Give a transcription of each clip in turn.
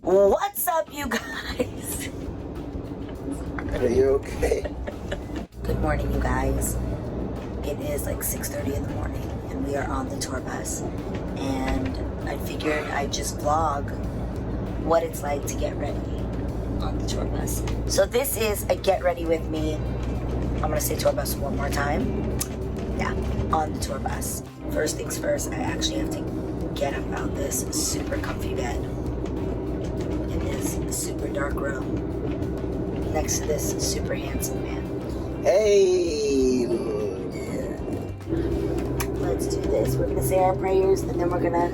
What's up, you guys? Are you okay? Good morning, you guys. It is like 6:30 in the morning and we are on the tour bus, and I figured I'd just vlog what it's like to get ready on the tour bus. So this is a get ready with me. I'm gonna say tour bus one more time. Yeah, on the tour bus. First things first, I actually have to get up out this super comfy bed in this super dark room next to this super handsome man. Hey! Let's do this. We're gonna say our prayers and then we're gonna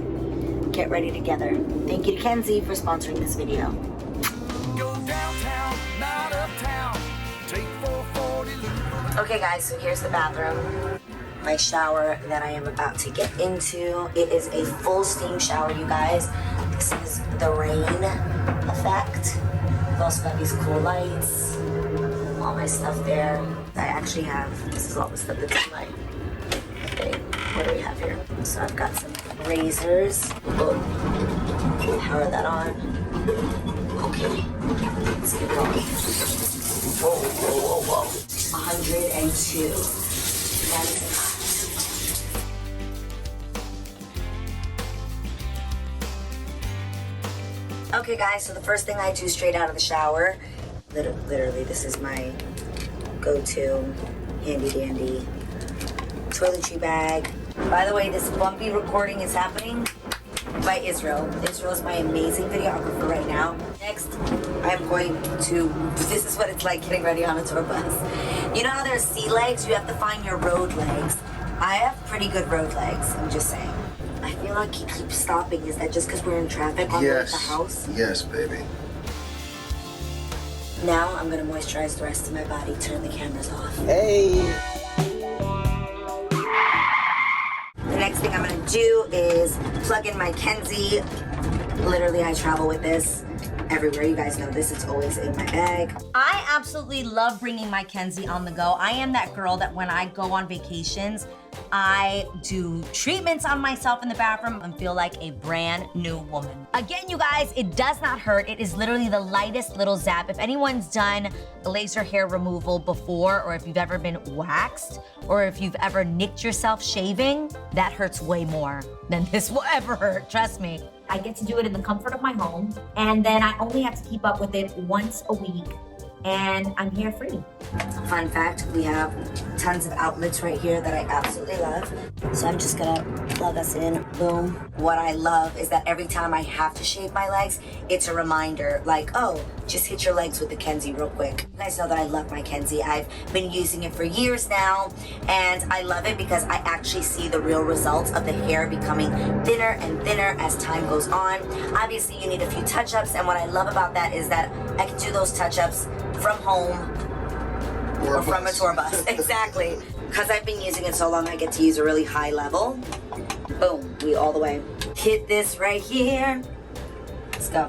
get ready together. Thank you to Kenzie for sponsoring this video. Go downtown, not uptown. Take 440 Okay guys, so here's the bathroom. My shower that I am about to get into. It is a full steam shower, you guys. This is the rain effect. I've also got these cool lights, all my stuff there. I actually have, this is all the stuff that's in my thing. What do we have here? So I've got some razors. Oh, power that on. Okay, let's get going. Whoa, whoa, whoa, whoa. 102. Nice and hot. Okay guys, so the first thing I do straight out of the shower, literally this is my go-to handy dandy toiletry bag. By the way, this bumpy recording is happening by Israel. Israel is my amazing videographer right now. Next, I'm going to, this is what it's like getting ready on a tour bus. You know how there's sea legs? You have to find your road legs. I have pretty good road legs, I'm just saying. I feel like he keeps stopping. Is that just because we're in traffic on the way to the house? Yes, baby. Now I'm gonna moisturize the rest of my body, turn the cameras off. Hey! The next thing I'm gonna do is plug in my Kenzie. Literally, I travel with this everywhere. You guys know this, it's always in my bag. I absolutely love bringing my Kenzie on the go. I am that girl that when I go on vacations, I do treatments on myself in the bathroom and feel like a brand new woman. Again, you guys, it does not hurt. It is literally the lightest little zap. If anyone's done laser hair removal before, or if you've ever been waxed, or if you've ever nicked yourself shaving, that hurts way more than this will ever hurt, trust me. I get to do it in the comfort of my home, and then I only have to keep up with it once a week, and I'm hair free. Fun fact, we have tons of outlets right here that I absolutely love. So I'm just gonna plug us in, boom. What I love is that every time I have to shave my legs, it's a reminder, like, oh, just hit your legs with the Kenzie real quick. You guys know that I love my Kenzie. I've been using it for years now, and I love it because I actually see the real results of the hair becoming thinner and thinner as time goes on. Obviously, you need a few touch-ups, and what I love about that is that I can do those touch-ups from home or from a tour bus. Exactly. Because I've been using it so long, I get to use a really high level. Boom, we all the way. Hit this right here. Let's go.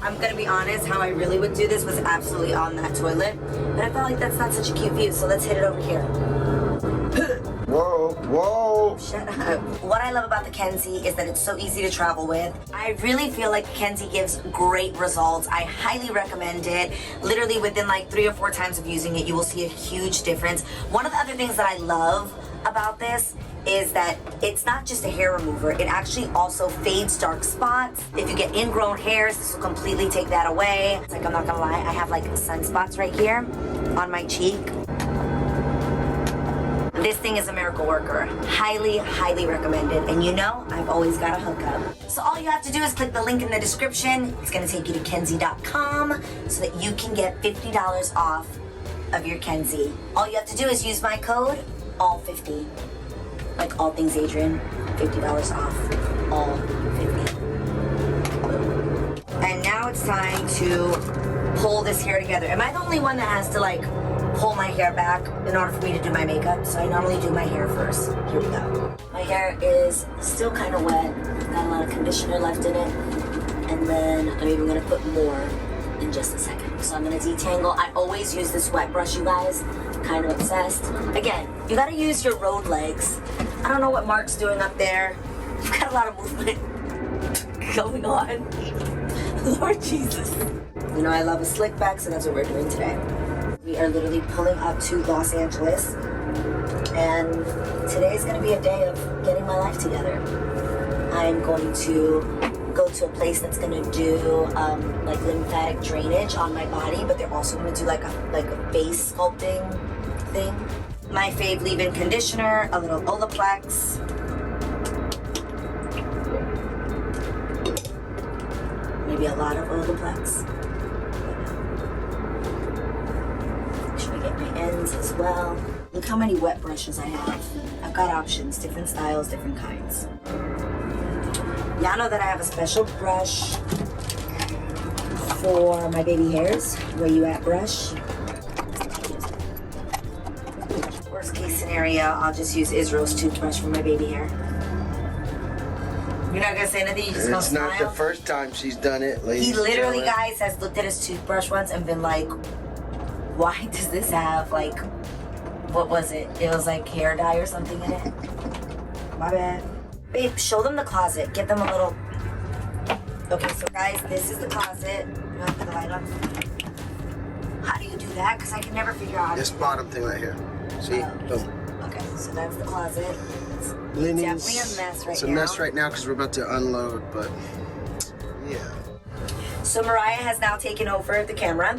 I'm gonna be honest, how I really would do this was absolutely on that toilet, but I felt like that's not such a cute view, so let's hit it over here. Whoa, whoa! Shut up. What I love about the Kenzie is that it's so easy to travel with. I really feel like the Kenzie gives great results. I highly recommend it. Literally within like 3 or 4 times of using it, you will see a huge difference. One of the other things that I love about this is that it's not just a hair remover, it actually also fades dark spots. If you get ingrown hairs, this will completely take that away. It's like, I'm not gonna lie, I have like sunspots right here on my cheek. This thing is a miracle worker. Highly, highly recommended. And you know, I've always got a hookup. So all you have to do is click the link in the description. It's gonna take you to kenzie.com so that you can get $50 off of your Kenzie. All you have to do is use my code, all50. Like all things Adrienne, $50 off, all 50. And now it's time to pull this hair together. Am I the only one that has to like pull my hair back in order for me to do my makeup? So I normally do my hair first. Here we go. My hair is still kind of wet. Got a lot of conditioner left in it. And then I'm even gonna put more in just a second. So I'm gonna detangle. I always use this wet brush, you guys. Kind of obsessed. Again, you gotta use your road legs. I don't know what Mark's doing up there. You've got a lot of movement. going on? Lord Jesus. You know I love a slick back, so that's what we're doing today. We are literally pulling up to Los Angeles, and today is going to be a day of getting my life together. I'm going to go to a place that's going to do like lymphatic drainage on my body, but they're also going to do like a face sculpting thing. My fave leave-in conditioner, a little Olaplex. Maybe a lot of Olaplex. Make sure I get my ends as well. Look how many wet brushes I have. I've got options, different styles, different kinds. Y'all know that I have a special brush for my baby hairs. Where you at, brush? Worst case scenario, I'll just use Israel's toothbrush for my baby hair. You're not gonna say anything, you just gonna smile? It's not the first time she's done it, ladies. He literally, guys, has looked at his toothbrush once and been like, why does this have, like, what was it? It was like hair dye or something in it. My bad. Babe, show them the closet. Give them a little... Okay, so guys, this is the closet. You want to put the light on? How do you do that? Because I can never figure out how to... This bottom thing right here. See? Boom. Okay, so that's the closet. It's Linens. definitely a mess right now. It's a mess right now because we're about to unload, but yeah. So Mariah has now taken over the camera.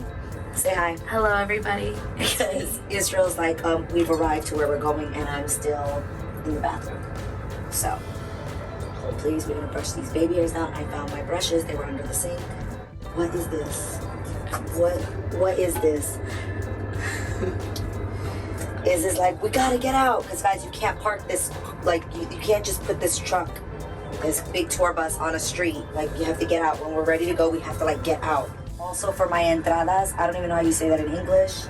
Say hi. Hello, everybody. Because Israel's like, we've arrived to where we're going and I'm still in the bathroom. So, hold please, we're gonna brush these baby hairs down. I found my brushes, they were under the sink. What is this? What is this? Is this like, we gotta get out? Because guys, you can't park this, like, you can't just put this truck, this big tour bus on a street. Like, you have to get out. When we're ready to go, we have to, like, get out. Also, for my entradas, I don't even know how you say that in English,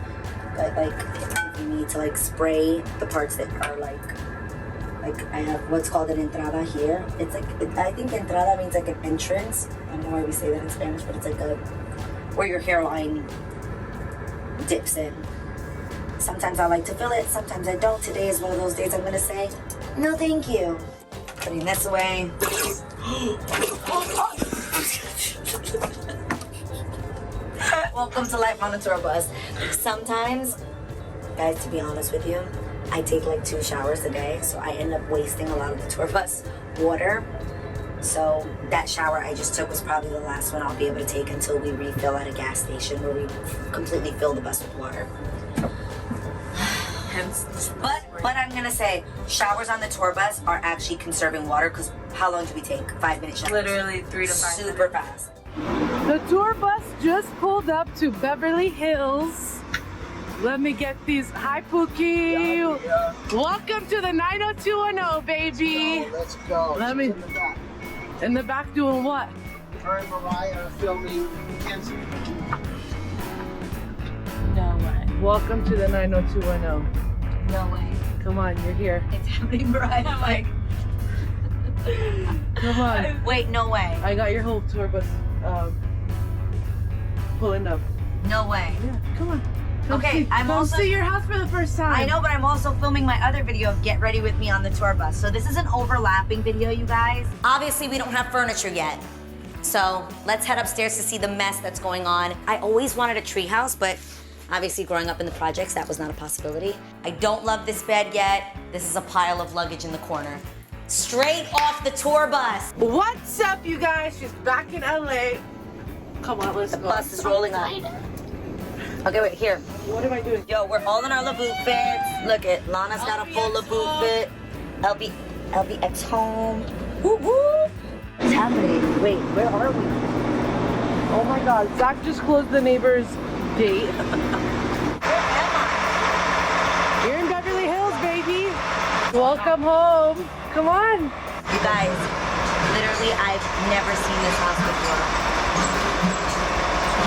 but, like, if you need to, like, spray the parts that are, like I have what's called an entrada here. It's like, I think entrada means, like, an entrance. I don't know why we say that in Spanish, but it's, like, where your hairline dips in. Sometimes I like to fill it, sometimes I don't. Today is one of those days I'm gonna say, no thank you. Putting this away. Welcome to life on a tour bus. Sometimes, guys, to be honest with you, I take like 2 showers a day, so I end up wasting a lot of the tour bus water. So that shower I just took was probably the last one I'll be able to take until we refill at a gas station where we completely fill the bus with water. But I'm gonna say, showers on the tour bus are actually conserving water, because how long do we take? 5-minute showers? Literally 3 to 5 Super fast. The tour bus just pulled up to Beverly Hills. Let me get these. Hi, Pookie. Yeah. Welcome to the 90210, baby. Let's go. Let me. In the back doing what? Her and Mariah are filming Kenzie. No way. Welcome to the 90210. No way. Come on, you're here. It's happening, Mariah. I'm like, Come on. Wait, no way. I got your whole tour bus pulling up. No way. Yeah, come on. Come Okay, see, I'm come also- see your house for the first time. I know, but I'm also filming my other video of Get Ready With Me on the tour bus. So this is an overlapping video, you guys. Obviously, we don't have furniture yet. So let's head upstairs to see the mess that's going on. I always wanted a treehouse, but obviously growing up in the projects, that was not a possibility. I don't love this bed yet. This is a pile of luggage in the corner. Straight off the tour bus. What's up, you guys? She's back in LA. Come on, let's The go. bus is rolling up. Okay, wait, here. What am I doing? Yo, we're all in our LaVoot fits. Look it, Lana's got a full LaVoot fit. LBX home. Woo woo. What's happening? Wait, where are we? Oh my God, Zach just closed the neighbor's gate. You're in Beverly Hills, baby. Welcome home. Come on. You guys, literally, I've never seen this house before.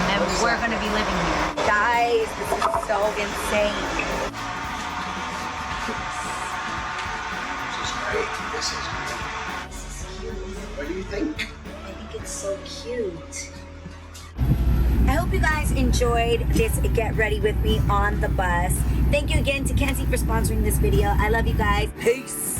And we're gonna be living here. Guys, this is so insane. This is great. This is great. What do you think? I think it's so cute. I hope you guys enjoyed this Get Ready With Me on the bus. Thank you again to Kenzie for sponsoring this video. I love you guys. Peace.